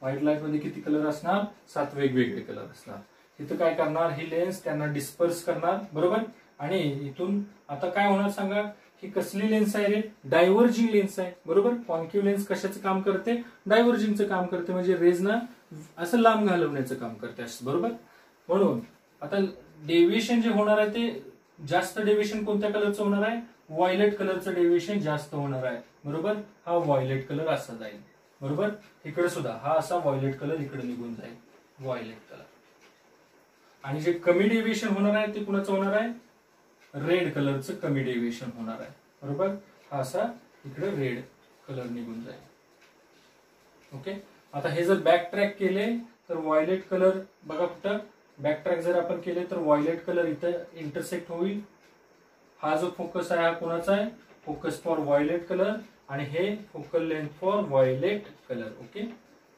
व्हाईट लाईट मध्ये किती कलर असणार, 7 वेगवेगळे कलर असणार. इथं काय करणार, ही लेन्स त्यांना डिस्पर्स करणार. बरोबर, आणि इथून आता काय होणार सांगा, ही कसली लेन्स आहे रे, डायव्हर्जिंग लेन्स आहे. बरोबर, कॉन्केव्ह लेन्स कशाचं काम करते, डायव्हर्जिंगचं काम करते, म्हणजे रेजना असं लांब घालवण्याचं काम करते. बरोबर. म्हणून आता डेव्हिएशन जे होणार आहे ते जास्त डेव्हिएशन कोणत्या कलरचं होणार आहे, व्हायलेट कलरचं डेव्हिएशन जास्त होणार आहे. बरोबर, हा व्हायलेट कलर असा जाईल. बरोबर, इकडे सुद्धा हा असा व्हायलेट कलर इकडे निघून जाईल, व्हायलेट कलर. आणि जे कमी डेव्हिएशन होणार आहे ते कुणाचं होणार आहे, रेड कलरचं कमी डेव्हिएशन होणार आहे. बरोबर, हा असा इकडे रेड कलर निघून जाईल. ओके. आता हे जर बॅक ट्रॅक केले तर व्हायलेट कलर बघा कुठं, बॅक ट्रॅक जर आपण केले तर व्हायलेट कलर इथं इंटरसेक्ट होईल. हा जो फोकस आहे हा कोणाचा आहे, फोकस फॉर व्हायलेट कलर, आणि हे focal length for violet colour. Okay,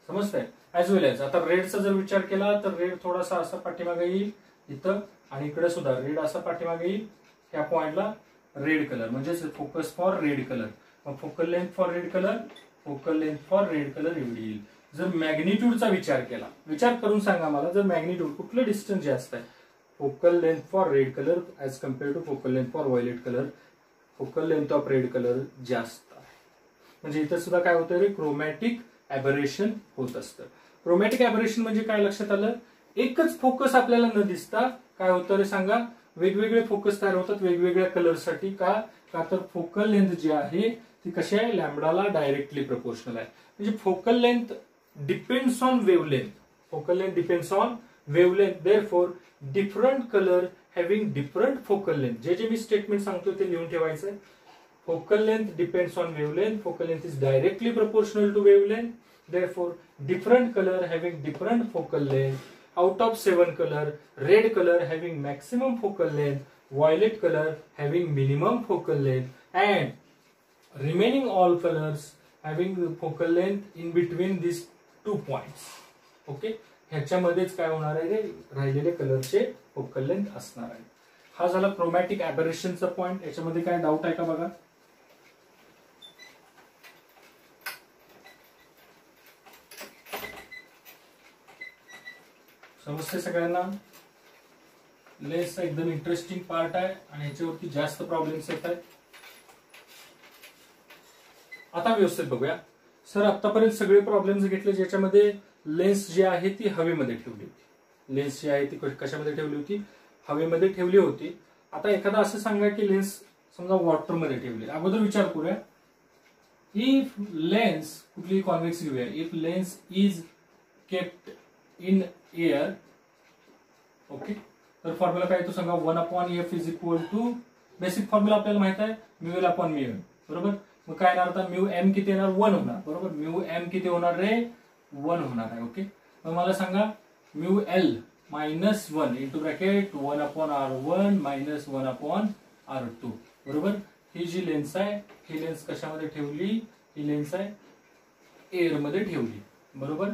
समजतंय. ऍज वेल एज आता रेडचा जर विचार केला तर रेड थोडासा असा पाठीमागे येईल इथं, आणि इकडे सुद्धा रेड असा पाठीमागे येईल. ह्या पॉइंटला रेड कलर म्हणजे फोकस फॉर रेड कलर. मग focal length for red colour, focal length for red colour एवढी येईल. जर मॅग्निट्यूडचा विचार केला, विचार करून सांगा मला, जर मॅग्निट्यूड कुठलं डिस्टन्स जास्त आहे, focal length for red colour as compare to focal length for violet colour, focal length of red colour जास्त आहे. म्हणजे इथं सुद्धा काय होतं रे, क्रोमॅटिक ऍबरेशन होत असतं. क्रोमॅटिक ऍबरेशन म्हणजे काय, लक्षात आलं, एकच फोकस आपल्याला न दिसता काय होतं रे सांगा, वेगवेगळे फोकस तयार होतात वेगवेगळ्या कलरसाठी. का तर फोकल लेंथ जी आहे ती कशी आहे, लॅम्बडाला डायरेक्टली प्रपोर्शनल आहे. म्हणजे focal length depends on wavelength, focal length depends on wavelength. Therefore different colour having different focal length. जे मी स्टेटमेंट सांगतो ते लिहून ठेवायचं आहे. Focal length depends on wavelength. Focal length is directly proportional to wavelength. Therefore, different color having different focal length. Out of 7 color, red color having maximum focal length, violet color having minimum focal length, and remaining all colors having the focal length in between these 2 points. Okay? ह्याच्यामध्येच काय होणार आहे, राहिलेले कलरचे focal length असणार आहे. हा झाला chromatic ऍबरेशनचा point. याच्यामध्ये काय डाऊट आहे का बघा. समजते सगळ्यांना. लेन्सचा एकदम इंटरेस्टिंग पार्ट आहे आणि याच्यावरती जास्त प्रॉब्लेम्स येत आहेत. आता व्यवस्थित बघूया. सर आतापर्यंत सगळे प्रॉब्लेम्स घेतले ज्याच्यामध्ये लेन्स जी आहे ती हवेमध्ये ठेवली होती. लेन्स जी आहे ती कशामध्ये ठेवली होती? हवेमध्ये ठेवली होती. आता एखादा असं सांगा की लेन्स समजा वॉटरमध्ये ठेवली. अगोदर विचार करूया. इफ लेन्स कुठली कॉन्व्हेक्स घेऊया. If lens is kept in air, okay, तर फॉर्म्युला काय येतो सांगा. 1/f is equal to, basic formula आपल्याला माहित आहे, म्यू अपॉन म्यू एम, बरोबर. मग काय येणार आता, म्यू एम किती येणार? 1 होणार, बरोबर. म्यू एम किती होणार रे? 1 होणार आहे, ओके. मग मला सांगा mu L minus 1 into bracket 1/r1 minus 1/r2, बरोबर. ही जी लेन्स आहे ही लेन्स कशामध्ये ठेवली? ही लेन्स आहे एअर मध्ये ठेवली, बरोबर.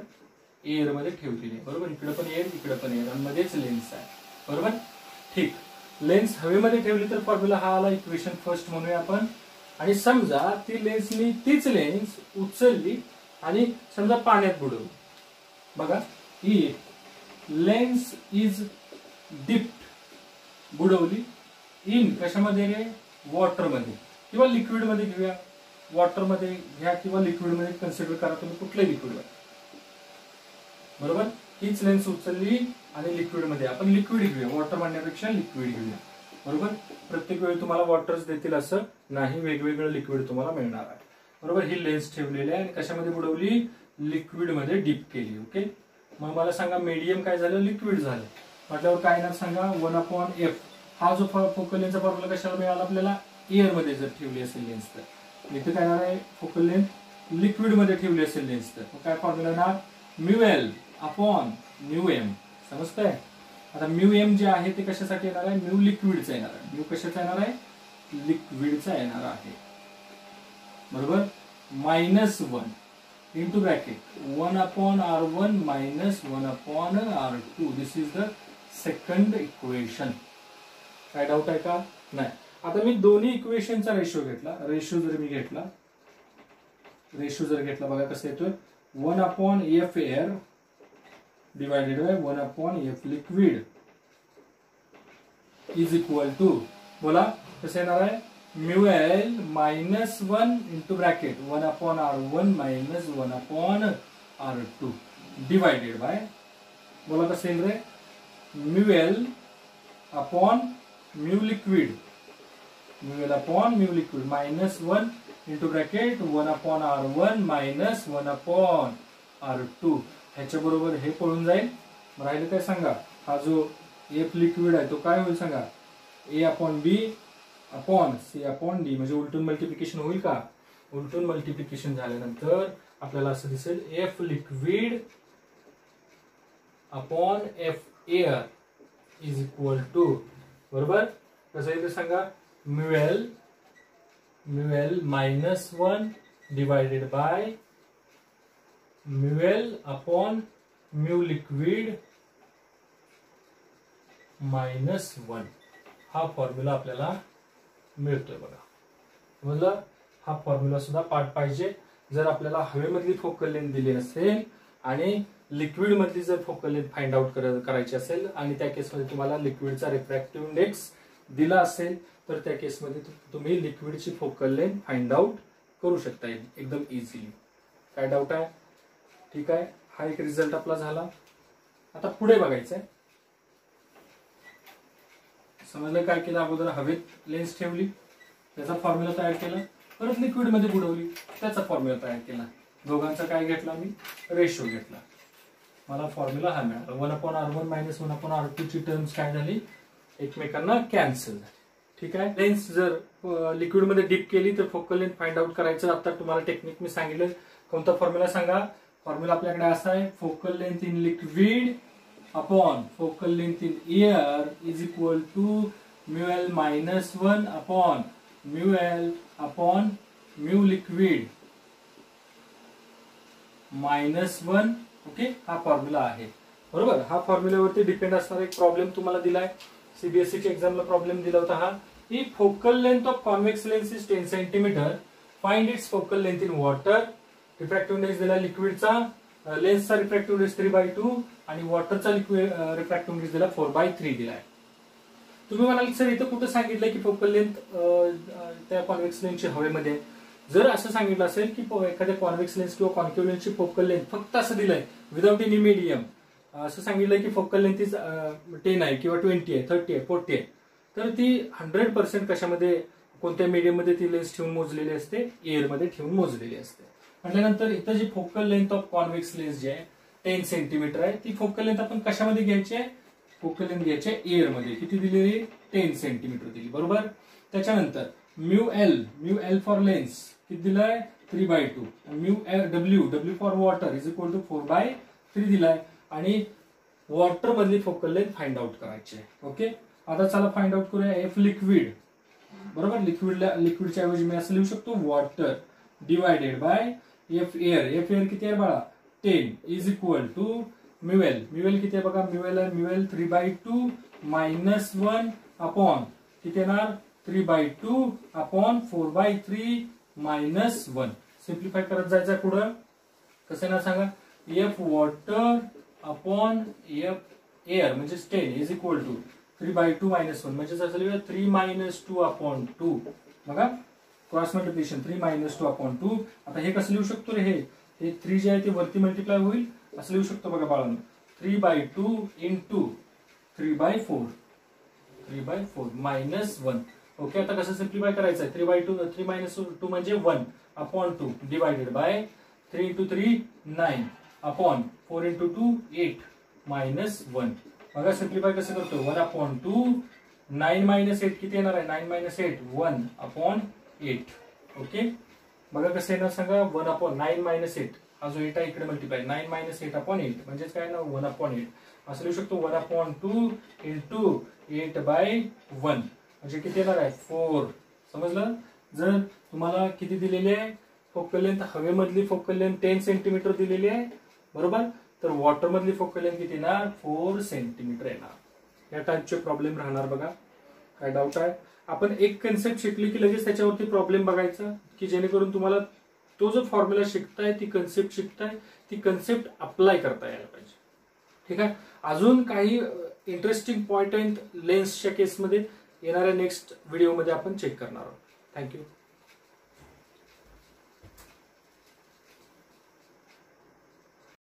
एअर मध्ये ठेवलेली, बरोबर. इकडे पण एअर, इकडे पण एअर, आणि मध्येच लेन्स आहे, बरोबर. ठीक. लेन्स हवेमध्ये ठेवली तर फॉर्म्युला हा आला. इक्वेशन फर्स्ट म्हणूया आपण. आणि समजा ती लेन्सनी तीच लेन्स उचलली आणि समजा पाण्यात बुडवली. बघा, ही लेन्स इज डिप्ड, बुडवली इन कशामध्ये रे? वॉटरमध्ये किंवा लिक्विडमध्ये घेऊया. वॉटरमध्ये घ्या किंवा लिक्विडमध्ये कन्सिडर करा तुम्ही, कुठल्याही लिक्विडमध्ये, बरोबर. हीच लेन्स उचलली आणि लिक्विडमध्ये, आपण लिक्विड घेऊया, वॉटर म्हणण्यापेक्षा लिक्विड घेऊया, बरोबर. प्रत्येक वेळी तुम्हाला वॉटर्स देतील असं नाही, वेगवेगळं लिक्विड तुम्हाला मिळणार आहे, बरोबर. ही लेन्स ठेवलेली आहे आणि कशामध्ये बुडवली? लिक्विडमध्ये डीप केली, ओके. मग मला सांगा मीडियम काय झालं? लिक्विड झालं. म्हटल्यावर काय येणार सांगा? 1/f. हा जो फोकल लेन्थचा फॉर्म्युला कशाला मिळाला आपल्याला? एअर मध्ये जर ठेवली असेल लेन्स तर. इथे काय येणार आहे? फोकल लेंथ लिक्विड मध्ये ठेवली असेल लेन्स तर काय फॉर्म्युला येणार? Mu L upon mu M. समजतंय? आता म्यू एम जे आहे ते कशासाठी येणार आहे? म्यू लिक्विडचा येणार आहे. म्यू कशाचा येणार आहे? लिक्विडचा येणार आहे, बरोबर. -1 into bracket 1/r1 minus 1/r2. This is the second equation. काय डाऊट आहे का? नाही. आता मी दोन्ही इक्वेशनचा रेशो घेतला. रेशो जर घेतला बघा कसं येतोय. 1/f air divided by 1/f liquid is equal to, बोला कसं येणार आहे? Mu L -1 into bracket 1/r1 minus 1/r2 divided by, बोला कसं येईल रे? Mu L upon mu liquid, mu L upon mu liquid -1 into bracket 1/r1 minus 1/r2. ह्याच्या बरोबर हे पळून जाईल. राहिलं काय सांगा? हा जो एफ लिक्विड आहे तो काय होईल सांगा? ए अपॉन बी अपॉन सी अपॉन डी, म्हणजे उलटून मल्टिप्लिकेशन होईल का? उलटून मल्टिप्लिकेशन झाल्यानंतर आपल्याला असं दिसेल F liquid upon F air is equal to, बरोबर. कसं येईल सांगा? Mu L -1 divided by mu L upon mu liquid -1. हा फॉर्म्युला आपल्याला मिळतोय बघा. समजलं? हा फॉर्म्युला सुद्धा पाठ पाहिजे. जर आपल्याला हवेमधली फोकल लेंथ दिली नसेल आणि लिक्विड मधली जर फोकल लेंथ फाइंड आउट करायची असेल आणि त्या केसमध्ये तुम्हाला लिक्विडचा रिफ्रॅक्टिव्ह इंडेक्स दिला असेल तर त्या केसमध्ये तुम्ही लिक्विडची फोकल लेंथ फाइंड आउट करू शकता एकदम इझिली. काय डाऊट आहे? ठीक आहे. हा एक रिझल्ट आपला झाला. आता पुढे बघायचंय. समजलं काय केलं? अगोदर हवेत लेन्स ठेवली, त्याचा फॉर्म्युला तयार केला, परत लिक्विड मध्ये बुडवली, त्याचा फॉर्म्युला तयार केला. दोघांचा काय घेतला मी? रेशो घेतला. मला फॉर्म्युला हा मिळाला. 1/r1 मायनस 1/r2 ची टर्म्स काय झाली? एकमेकांना कॅन्सल झाली. ठीक आहे. लेन्स जर लिक्विड मध्ये डीप केली तर फोकल लेंथ फाइंड आउट करायचं. आता तुम्हाला टेक्निक मी सांगितलं. कोणता फॉर्म्युला सांगा? फॉर्म्युला आपल्याकडे असा आहे, focal length in liquid upon focal length in air is equal to mu L -1 upon mu L upon mu liquid -1. Okay, हा फॉर्म्युला आहे, बरोबर. हा फॉर्म्युल्यावरती डिपेंड असणारा एक प्रॉब्लेम तुम्हाला दिलाय. सीबीएसईच्या एक्झामला प्रॉब्लेम दिला होता हा. ही focal length of convex lens is 10 centimetre. Find its focal length in water. Refractive index दिला लिक्विडचा, लेन्सचा रिफ्रॅक्टिव्ह इंडेक्स 3/2 आणि वॉटरचा रिफ्रॅक्टिव्ह इंडेक्स दिला 4/3 दिलाय. तुम्ही म्हणाल सर इथं कुठं सांगितलंय की फोकल लेंथ त्या कॉन्व्हेक्स लेन्सची हवेमध्ये आहे. जर असं सांगितलं असेल की एखाद्या कॉन्व्हेक्स लेन्स किंवा कॉन्केव्ह लेन्सची फोकल लेंथ फक्त असं दिलंय विदाउट एनी मीडियम, असं सांगितलंय की फोकल लेंथ इज 10 आहे किंवा 20 आहे, 30 आहे, 40 आहे, तर ती 100% कशामध्ये, कोणत्या मीडियम मध्ये ती लेन्स ठेवून मोजलेली असते, एअर मध्ये ठेवून मोजलेली असते. म्हटल्यानंतर इथं जी focal length of convex lens जी आहे 10 सेंटीमीटर आहे, ती फोकल लेंथ आपण कशामध्ये घ्यायची आहे, फोकल लेंथ घ्यायची आहे एअर मध्ये. किती दिलेली, 10 सेंटीमीटर दिली, बरोबर. त्याच्यानंतर म्यू एल फॉर लेन्स किती दिलाय, 3/2. Mu W for water is equal to 4/3 दिलाय. आणि वॉटर मधली फोकल लेंथ फाइंड आउट करायची आहे. ओके, आता चला फाइंड आउट करूया. एफ लिक्विड, बरोबर. लिक्विडच्या ऐवजी मी असं लिहू शकतो water divided by F air किती आहे बाळा, 10 is equal to mu L किती आहे बघा, म्यू एल 3/2 मायनस 1 अपॉन किती येणार, 3/2 अपॉन 4/3 मायनस 1. सिम्प्लिफाय करत जायचं पुढं. कसं ना सांगा, F water upon F air म्हणजे 10 इज इक्वल टू 3/2 मायनस 1 म्हणजे असं लिहूया 3 - 2 अपॉन 2. बघा क्रॉस मल्टिप्लिकेशन 3 - 2 अपॉन 2. आता हे कसं लिहू शकतो रे, हे 3 जे आहे ते वरती मल्टिप्लाय होईल, असं लिहू शकतो बघा बाळांनो, 3/2 इंटू 3/4 मायनस 1. ओके, आता कसं सिम्प्लिफाय करायचं आहे, 3 - 2 म्हणजे 1 upon 2 divided by 3 × 3 9 upon 4 × 2 8 minus 1. बघा सिम्प्लिफाय कसं करतो, 1 अपॉन 2 9 - 8 किती येणार आहे, 9 - 8 1 अपॉन 8. ओके, बघा कसं येणार सांगा, 1 अपॉन 9 - 8 हा जो 8 आहे इकडे मल्टिप्लाय 9 - 8 अपॉन 8 म्हणजेच काय ना 1 अपॉन 8. असं लिहू शकतो 1 अपॉन 2 इंटू 8/1 म्हणजे किती येणार आहे 4. समजलं. जर तुम्हाला किती दिलेली आहे फोकल लेंथ, हवेमधली फोकल लेंथ 10 सेंटीमीटर दिलेली आहे, बरोबर, तर वॉटर मधली फोकल लेंथ किती येणार, 4 सेंटीमीटर येणार. या टाइपचे प्रॉब्लेम राहणार बघा. काय डाऊट आहे, आपण एक कन्सेप्ट शिकली की लगेच त्याच्यावरती प्रॉब्लेम बघायचा, की जेणेकरून तुम्हाला तो जो फॉर्म्युला शिकताय, ती कन्सेप्ट शिकताय, ती कन्सेप्ट अप्लाय करता यायला पाहिजे. ठीक आहे. अजून काही इंटरेस्टिंग पॉइंट आहेत लेन्सच्या केसमध्ये येणाऱ्या नेक्स्ट व्हिडिओमध्ये आपण चेक करणार आहोत. थँक्यू.